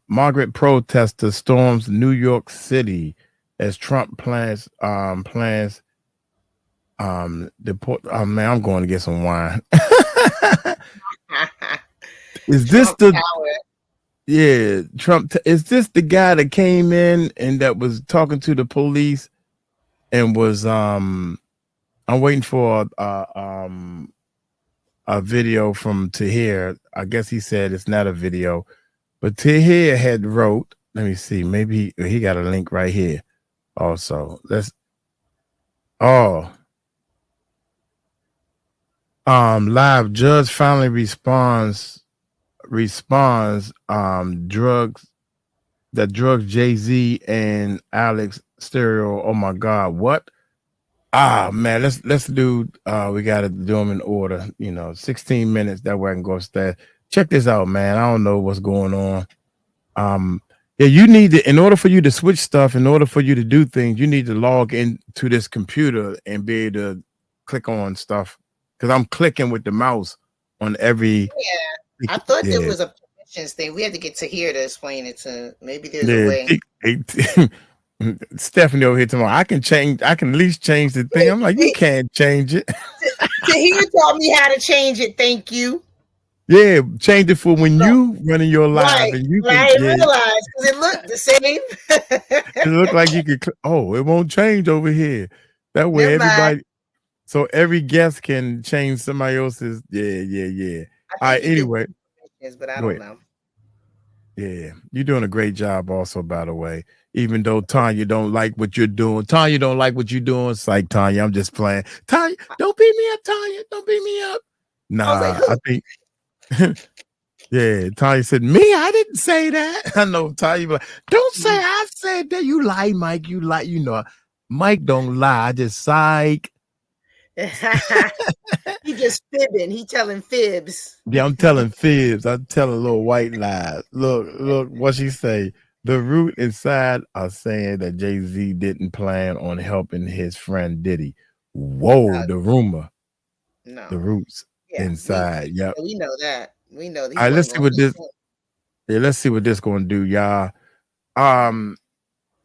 Migrant protester storms New York City as Trump plans deport. Oh man, I'm going to get some wine. Is this the Trump? Is this the guy that came in and that was talking to the police and was I'm waiting for a video from 𝗗𝗓𝗡. I guess he said it's not a video, but 𝗗𝗓𝗡 had wrote. Let me see. Maybe he got a link right here. Also, live judge finally responds drugs Jay-Z and Alex stereo. Oh my God, what? Man, let's do we gotta do them in order, 16 minutes, that way I can go upstairs. Check this out, man. I don't know what's going on. Yeah, you need to, in order for you to switch stuff, in order for you to do things, you need to log into this computer and be able to click on stuff. Because I'm clicking with the mouse on every. Yeah, I thought there was a permissions thing. We had to get 𝗗𝗓𝗡 to explain it to. Maybe there's a way. Stephanie over here tomorrow. I can at least change the thing. I'm like, you can't change it. 𝗗𝗓𝗡 taught me how to change it. Thank you. Yeah, change it for when you running your live, right, and you can. I didn't realize because it looked the same. It looked like you could. Oh, it won't change over here. That way, everybody. So every guest can change somebody else's. Yeah. All right. Anyway, but I don't know. Yeah, you're doing a great job. Also, by the way, even though Tanya don't like what you're doing, It's like, Tanya, I'm just playing. Tanya, don't beat me up. Tanya, don't beat me up. Nah, I think. Yeah, Tanya said, me, I didn't say that. I know Tanya, like, don't say I said that. You lie, Mike. You lie. Mike don't lie. I just psych. He just fibbing. He telling fibs. Yeah, I'm telling fibs. I'm telling little white lies. Look what she say. The root inside are saying that Jay-Z didn't plan on helping his friend Diddy. Whoa, the rumor. No. The roots inside. Yeah. We know that. We know that. All right, let's see what this. Yeah, let's see what this gonna do, y'all.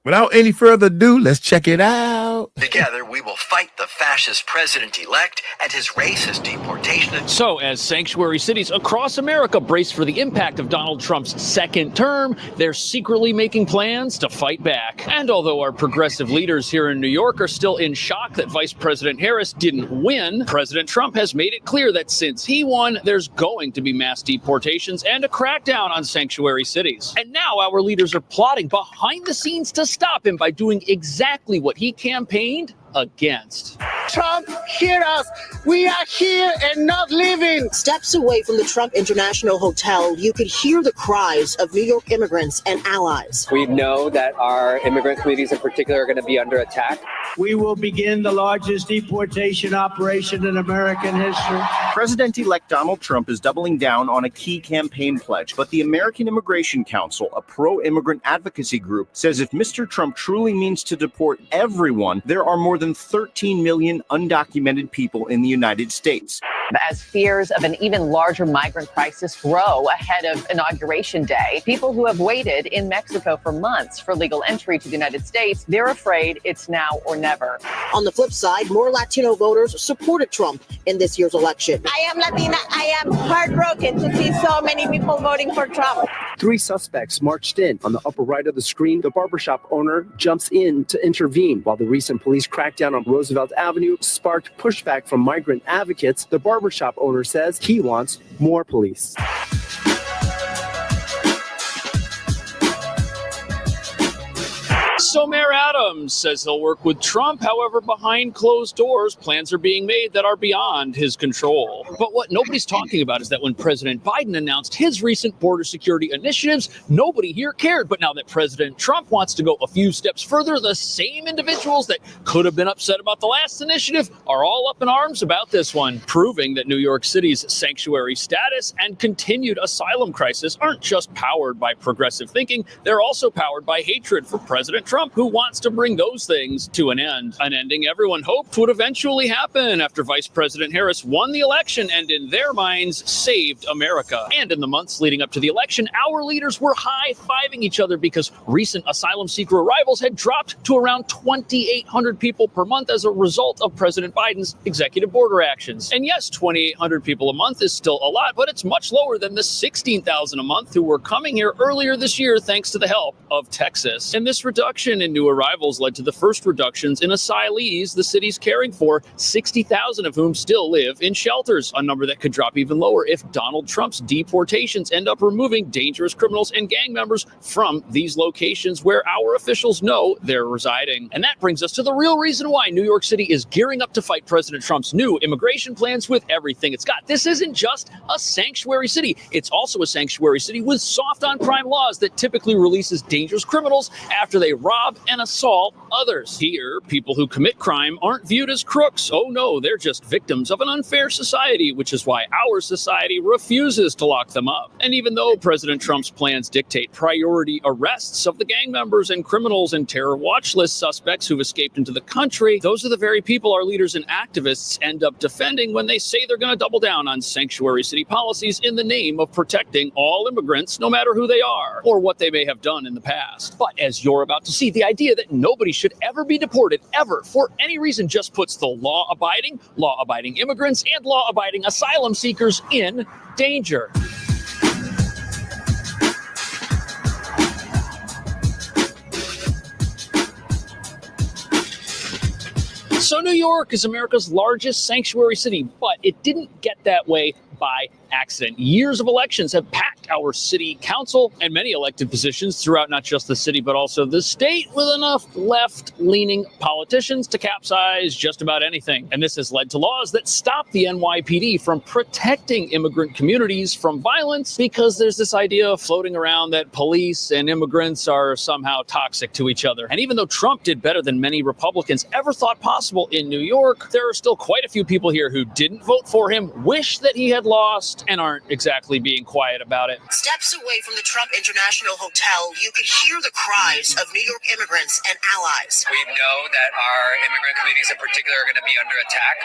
Without any further ado, let's check it out. Together, we will fight the fascist president-elect and his racist deportation. So, as sanctuary cities across America brace for the impact of Donald Trump's second term, they're secretly making plans to fight back. And although our progressive leaders here in New York are still in shock that Vice President Harris didn't win, President Trump has made it clear that since he won, there's going to be mass deportations and a crackdown on sanctuary cities. And now our leaders are plotting behind the scenes to stop him by doing exactly what he campaigned against. Trump, hear us. We are here and not leaving. Steps away from the Trump International Hotel, you could hear the cries of New York immigrants and allies. We know that our immigrant communities in particular are going to be under attack. We will begin the largest deportation operation in American history. President-elect Donald Trump is doubling down on a key campaign pledge, but the American Immigration Council, a pro-immigrant advocacy group, says if Mr. Trump truly means to deport everyone, there are more than 13 million undocumented people in the United States. As fears of an even larger migrant crisis grow ahead of Inauguration Day, people who have waited in Mexico for months for legal entry to the United States, they're afraid it's now or never. On the flip side, more Latino voters supported Trump in this year's election. I am Latina. I am heartbroken to see so many people voting for Trump. 3 suspects marched in. On the upper right of the screen, the barbershop owner jumps in to intervene. While the recent police crackdown on Roosevelt Avenue sparked pushback from migrant advocates, the barbershop owner says he wants more police. So Mayor Adams says he'll work with Trump. However, behind closed doors, plans are being made that are beyond his control. But what nobody's talking about is that when President Biden announced his recent border security initiatives, nobody here cared. But now that President Trump wants to go a few steps further, the same individuals that could have been upset about the last initiative are all up in arms about this one, proving that New York City's sanctuary status and continued asylum crisis aren't just powered by progressive thinking, they're also powered by hatred for President Trump. Trump, who wants to bring those things to an end. An ending everyone hoped would eventually happen after Vice President Harris won the election and, in their minds, saved America. And in the months leading up to the election, our leaders were high-fiving each other because recent asylum seeker arrivals had dropped to around 2,800 people per month as a result of President Biden's executive border actions. And yes, 2,800 people a month is still a lot, but it's much lower than the 16,000 a month who were coming here earlier this year thanks to the help of Texas. And this reduction in new arrivals led to the first reductions in asylees the city's caring for, 60,000 of whom still live in shelters, a number that could drop even lower if Donald Trump's deportations end up removing dangerous criminals and gang members from these locations where our officials know they're residing. And that brings us to the real reason why New York City is gearing up to fight President Trump's new immigration plans with everything it's got. This isn't just a sanctuary city. It's also a sanctuary city with soft on crime laws that typically releases dangerous criminals after they rob and assault others. Here, people who commit crime aren't viewed as crooks. Oh no, they're just victims of an unfair society, which is why our society refuses to lock them up. And even though President Trump's plans dictate priority arrests of the gang members and criminals and terror watch list suspects who've escaped into the country, those are the very people our leaders and activists end up defending when they say they're going to double down on sanctuary city policies in the name of protecting all immigrants, no matter who they are or what they may have done in the past. But as you're about to see, the idea that nobody should ever be deported, ever, for any reason, just puts the law-abiding immigrants and law-abiding asylum seekers in danger. So New York is America's largest sanctuary city, but it didn't get that way by accident. Years of elections have packed our city council and many elected positions throughout not just the city, but also the state, with enough left-leaning politicians to capsize just about anything. And this has led to laws that stop the NYPD from protecting immigrant communities from violence because there's this idea floating around that police and immigrants are somehow toxic to each other. And even though Trump did better than many Republicans ever thought possible in New York, there are still quite a few people here who didn't vote for him, wish that he had lost, and aren't exactly being quiet about it. Steps away from the Trump International Hotel, you could hear the cries of New York immigrants and allies. We know that our immigrant communities in particular are going to be under attack,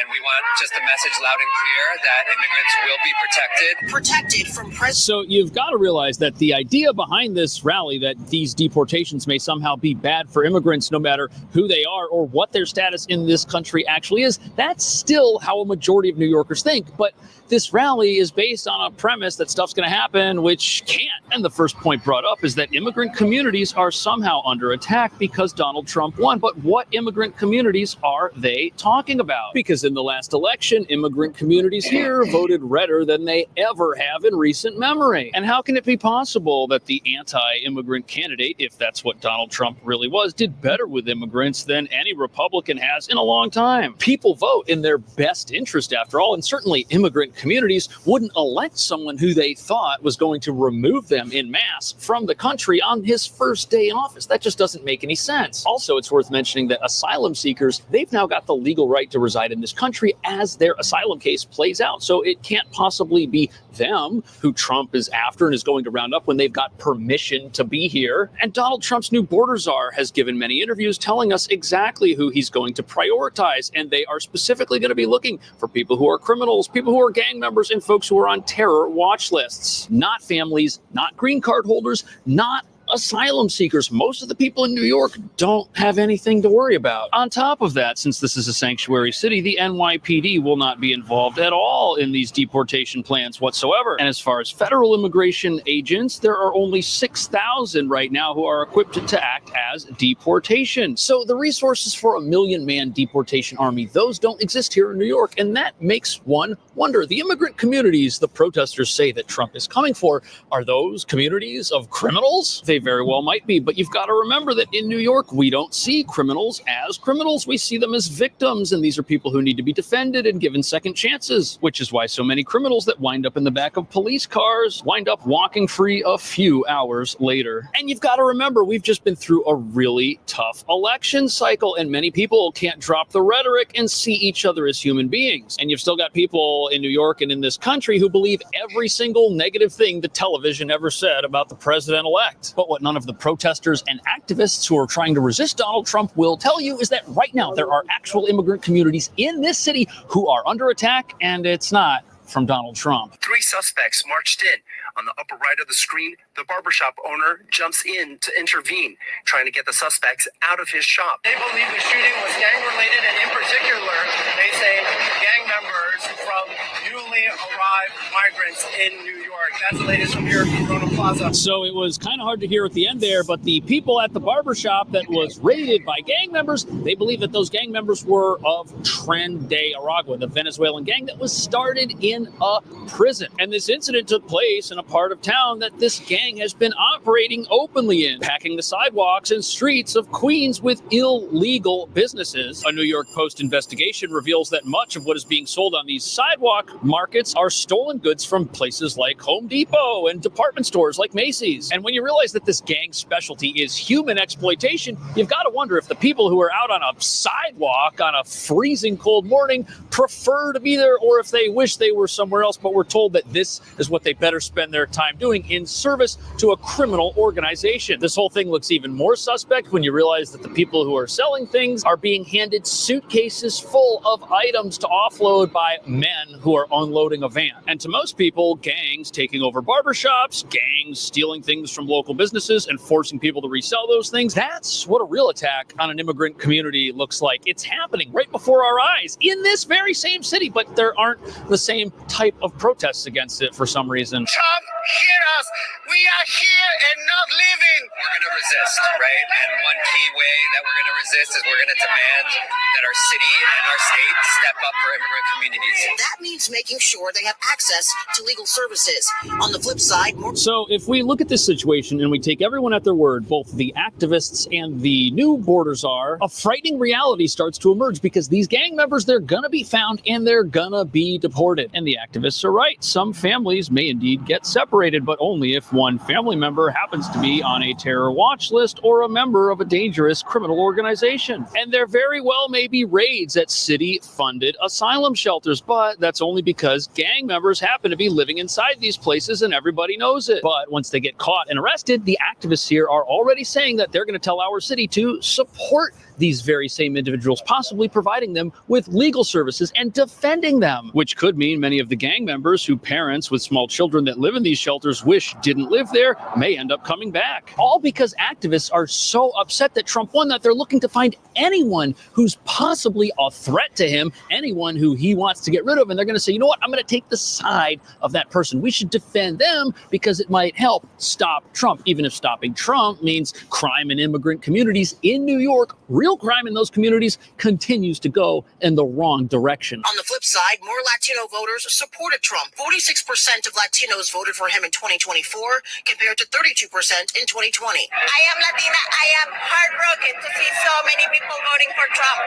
and we want just the message loud and clear that immigrants will be protected. Protected from president. So you've got to realize that the idea behind this rally, that these deportations may somehow be bad for immigrants no matter who they are or what their status in this country actually is, that's still how a majority of New Yorkers think. But this rally is based on a premise that stuff's going to happen, which can't. And the first point brought up is that immigrant communities are somehow under attack because Donald Trump won. But what immigrant communities are they talking about? Because in the last election, immigrant communities here voted redder than they ever have in recent memory. And how can it be possible that the anti-immigrant candidate, if that's what Donald Trump really was, did better with immigrants than any Republican has in a long time? People vote in their best interest, after all, and certainly immigrant communities wouldn't elect someone who they thought was going to remove them en masse from the country on his first day in office. That just doesn't make any sense. Also, it's worth mentioning that asylum seekers, they've now got the legal right to reside in this country as their asylum case plays out. So it can't possibly be them who Trump is after and is going to round up when they've got permission to be here. And Donald Trump's new border czar has given many interviews telling us exactly who he's going to prioritize. And they are specifically going to be looking for people who are criminals, people who are gang members, and folks who are on terror watch lists. Not families, not green card holders, not asylum seekers. Most of the people in New York don't have anything to worry about. On top of that, since this is a sanctuary city, the NYPD will not be involved at all in these deportation plans whatsoever. And as far as federal immigration agents, there are only 6,000 right now who are equipped to act as deportation. So the resources for a 1 million-man deportation army, those don't exist here in New York. And that makes one wonder. The immigrant communities the protesters say that Trump is coming for, are those communities of criminals? They very well might be, but you've got to remember that in New York, we don't see criminals as criminals. We see them as victims, and these are people who need to be defended and given second chances, which is why so many criminals that wind up in the back of police cars wind up walking free a few hours later. And you've got to remember, we've just been through a really tough election cycle, and many people can't drop the rhetoric and see each other as human beings. And you've still got people people in New York and in this country who believe every single negative thing the television ever said about the president-elect. But what none of the protesters and activists who are trying to resist Donald Trump will tell you is that right now there are actual immigrant communities in this city who are under attack, and it's not from Donald Trump. 3 suspects marched in. On the upper right of the screen, the barbershop owner jumps in to intervene, trying to get the suspects out of his shop. They believe the shooting was gang-related, and in particular, they say gang members from newly arrived migrants in New York. That's the latest from here at Corona Plaza. So it was kind of hard to hear at the end there, but the people at the barbershop that was raided by gang members, they believe that those gang members were of Tren de Aragua, the Venezuelan gang that was started in a prison. And this incident took place in a part of town that this gang has been operating openly in, packing the sidewalks and streets of Queens with illegal businesses. A New York Post investigation reveals that much of what is being sold on these sidewalk markets are stolen goods from places like Home Depot and department stores like Macy's. And when you realize that this gang's specialty is human exploitation, you've got to wonder if the people who are out on a sidewalk on a freezing cold morning prefer to be there, or if they wish they were somewhere else, but we're told that this is what they better spend their time doing in service to a criminal organization. This whole thing looks even more suspect when you realize that the people who are selling things are being handed suitcases full of items to offload by men who are unloading a van. And to most people, gangs taking over barbershops, gangs stealing things from local businesses and forcing people to resell those things, that's what a real attack on an immigrant community looks like. It's happening right before our eyes in this very same city, but there aren't the same type of protests against it for some reason. Trump, hear us. We are here and not leaving. We're going to resist, right? And one key way that we're going to resist is we're going to demand that our city and our state step up for immigrant communities. That means making sure they have access to legal services. On the flip side, So if we look at this situation and we take everyone at their word, both the activists and the new border czar, a frightening reality starts to emerge because these gang members, they're going to be found and they're going to be deported. And the activists are right. Some families may indeed get separated, but only if one family member happens to be on a terror watch list or a member of a dangerous criminal organization. And there very well may be raids at city-funded asylum shelters, but that's only because gang members happen to be living inside these places and everybody knows it. But once they get caught and arrested, the activists here are already saying that they're going to tell our city to support these very same individuals, possibly providing them with legal services and defending them, which could mean many of the gang members who parents with small children that live in these shelters wish didn't live there may end up coming back. All because activists are so upset that Trump won that they're looking to find anyone who's possibly a threat to him, anyone who he wants to get rid of, and they're going to say, you know what, I'm going to take the side of that person. We should defend them because it might help stop Trump, even if stopping Trump means crime in immigrant communities in New York. Real crime in those communities continues to go in the wrong direction. On the flip side, more Latino voters supported Trump. 46% of Latinos voted for him in 2024 compared to 32% in 2020. I am Latina. I am heartbroken to see so many people voting for Trump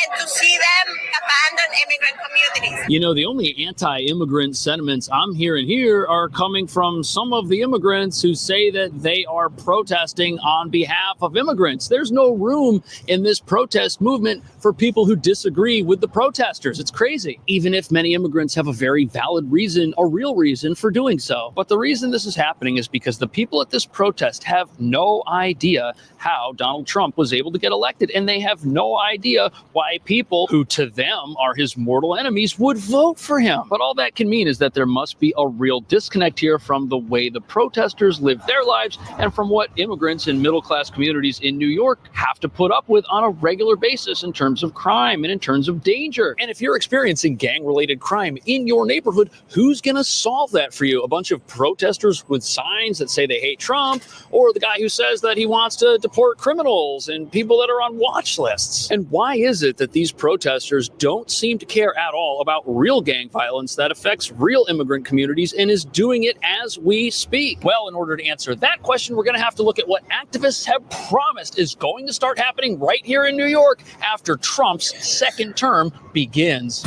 and to see them abandon immigrant communities. You know, the only anti-immigrant sentiments I'm hearing here are coming from some of the immigrants who say that they are protesting on behalf of immigrants. There's no room in this protest movement for people who disagree with the protesters. It's crazy, even if many immigrants have a very valid reason, a real reason for doing so. But the reason this is happening is because the people at this protest have no idea how Donald Trump was able to get elected, and they have no idea why people who to them are his mortal enemies would vote for him. But all that can mean is that there must be a real disconnect here from the way the protesters live their lives and from what immigrants in middle-class communities in New York have to put up with on a regular basis in terms of crime and in terms of danger. And if you're experiencing gang-related crime in your neighborhood, who's going to solve that for you? A bunch of protesters with signs that say they hate Trump, or the guy who says that he wants to deport criminals and people that are on watch lists? And why is it that these protesters don't seem to care at all about real gang violence that affects real immigrant communities and is doing it as we speak? Well, in order to answer that question, we're going to have to look at what activists have promised is going to start happening right here in New York after Trump's second term begins.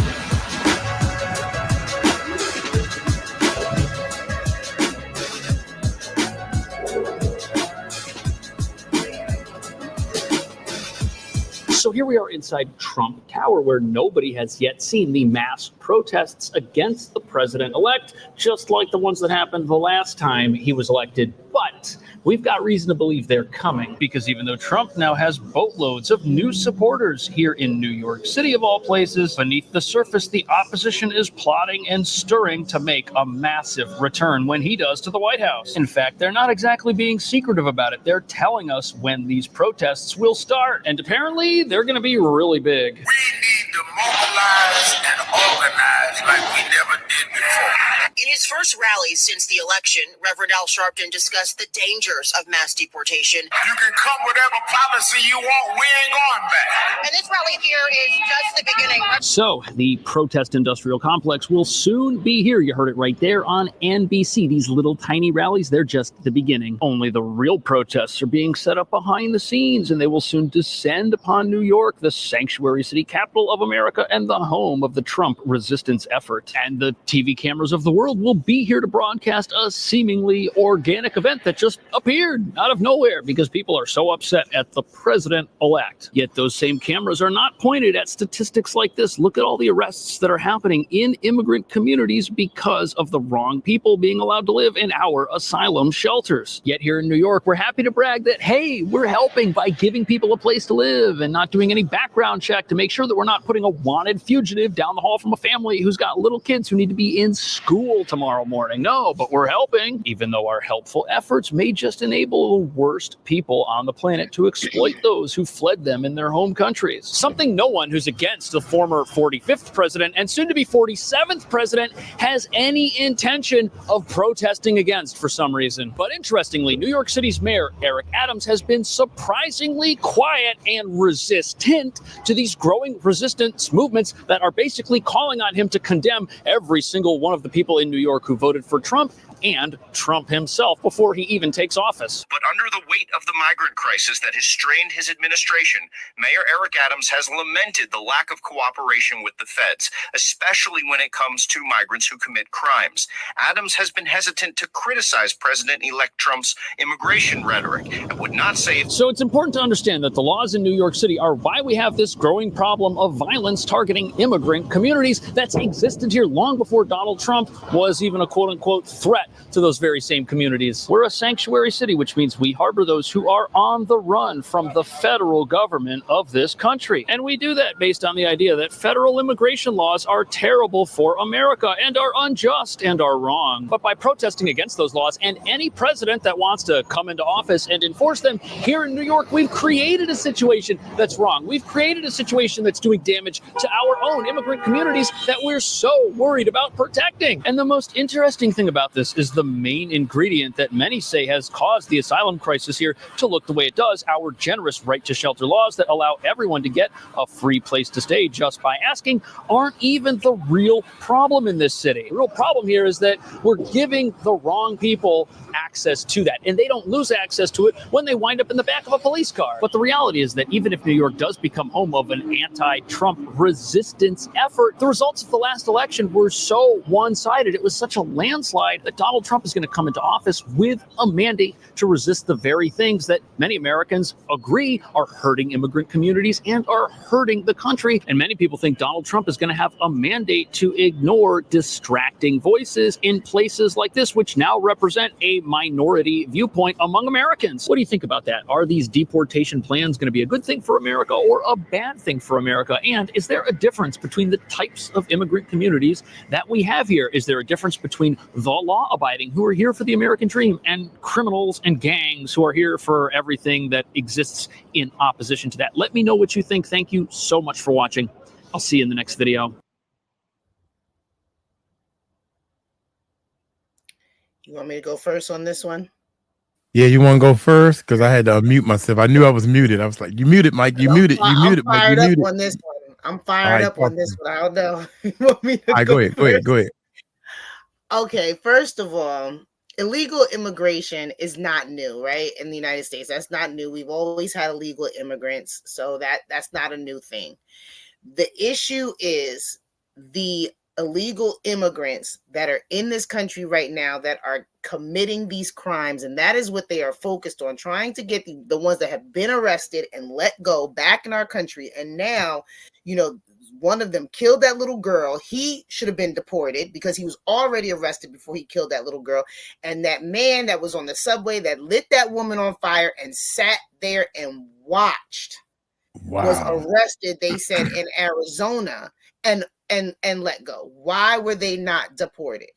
So here we are inside Trump Tower, where nobody has yet seen the mass protests against the president-elect, just like the ones that happened the last time he was elected. But we've got reason to believe they're coming, because even though Trump now has boatloads of new supporters here in New York City, of all places, beneath the surface, the opposition is plotting and stirring to make a massive return when he does to the White House. In fact, they're not exactly being secretive about it. They're telling us when these protests will start, and apparently they're going to be really big. We need to mobilize and organize like we never did before. In his first rally since the election, Reverend Al Sharpton discussed the dangers of mass deportation. You can come whatever policy you want, we ain't going back. And this rally here is just the beginning. So, the protest industrial complex will soon be here. You heard it right there on NBC. These little tiny rallies, they're just the beginning. Only the real protests are being set up behind the scenes, and they will soon descend upon New York, the sanctuary city capital of America and the home of the Trump resistance effort. And the TV cameras of the world will be here to broadcast a seemingly organic event that just appeared out of nowhere because people are so upset at the president-elect. Yet those same cameras are not pointed at statistics like this. Look at all the arrests that are happening in immigrant communities because of the wrong people being allowed to live in our asylum shelters. Yet here in New York, we're happy to brag that, hey, we're helping by giving people a place to live and not doing any background check to make sure that we're not putting a wanted fugitive down the hall from a family who's got little kids who need to be in school tomorrow morning. No, but we're helping, even though our helpful efforts may just enable the worst people on the planet to exploit those who fled them in their home countries. Something no one who's against the former 45th president and soon to be 47th president has any intention of protesting against for some reason. But interestingly, New York City's mayor, Eric Adams, has been surprisingly quiet and resistant to these growing resistance movements that are basically calling on him to condemn every single one of the people in New York who voted for Trump and Trump himself before he even takes office. But under the weight of the migrant crisis that has strained his administration, Mayor Eric Adams has lamented the lack of cooperation with the feds, especially when it comes to migrants who commit crimes. Adams has been hesitant to criticize President-elect Trump's immigration rhetoric and would not say... So it's important to understand that the laws in New York City are why we have this growing problem of violence targeting immigrant communities that's existed here long before Donald Trump was even a quote-unquote threat to those very same communities. We're a sanctuary city, which means we harbor those who are on the run from the federal government of this country. And we do that based on the idea that federal immigration laws are terrible for America and are unjust and are wrong. But by protesting against those laws and any president that wants to come into office and enforce them, here in New York, we've created a situation that's wrong. We've created a situation that's doing damage to our own immigrant communities that we're so worried about protecting. And the most interesting thing about this is the main ingredient that many say has caused the asylum crisis here to look the way it does: our generous right to shelter laws that allow everyone to get a free place to stay just by asking aren't even the real problem in this city. The real problem here is that we're giving the wrong people access to that, and they don't lose access to it when they wind up in the back of a police car. But the reality is that even if New York does become home of an anti-Trump resistance effort, the results of the last election were so one-sided, it was such a landslide, that Donald Trump is going to come into office with a mandate to resist the very things that many Americans agree are hurting immigrant communities and are hurting the country. And many people think Donald Trump is going to have a mandate to ignore distracting voices in places like this, which now represent a minority viewpoint among Americans. What do you think about that? Are these deportation plans going to be a good thing for America or a bad thing for America? And is there a difference between the types of immigrant communities that we have here? Is there a difference between the law-abiding who are here for the American dream and criminals and gangs who are here for everything that exists in opposition to that? Let me know what you think. Thank you so much for watching. I'll see you in the next video. You want me to go first on this one? Yeah, you want to go first? Because I had to unmute myself. I knew I was muted. I was like, you muted, Mike. You muted. You muted, Mike. You muted. On this one. I'm fired up on this one. I don't know. You want me to all right, go ahead. Okay, first of all, illegal immigration is not new, right? In the United States, that's not new. We've always had illegal immigrants, so that's not a new thing. The issue is the illegal immigrants that are in this country right now that are committing these crimes, and that is what they are focused on, trying to get the ones that have been arrested and let go back in our country. And now, you know, one of them killed that little girl. He should have been deported because he was already arrested before he killed that little girl. And that man that was on the subway that lit that woman on fire and sat there and watched was arrested, they said, in Arizona and let go. Why were they not deported?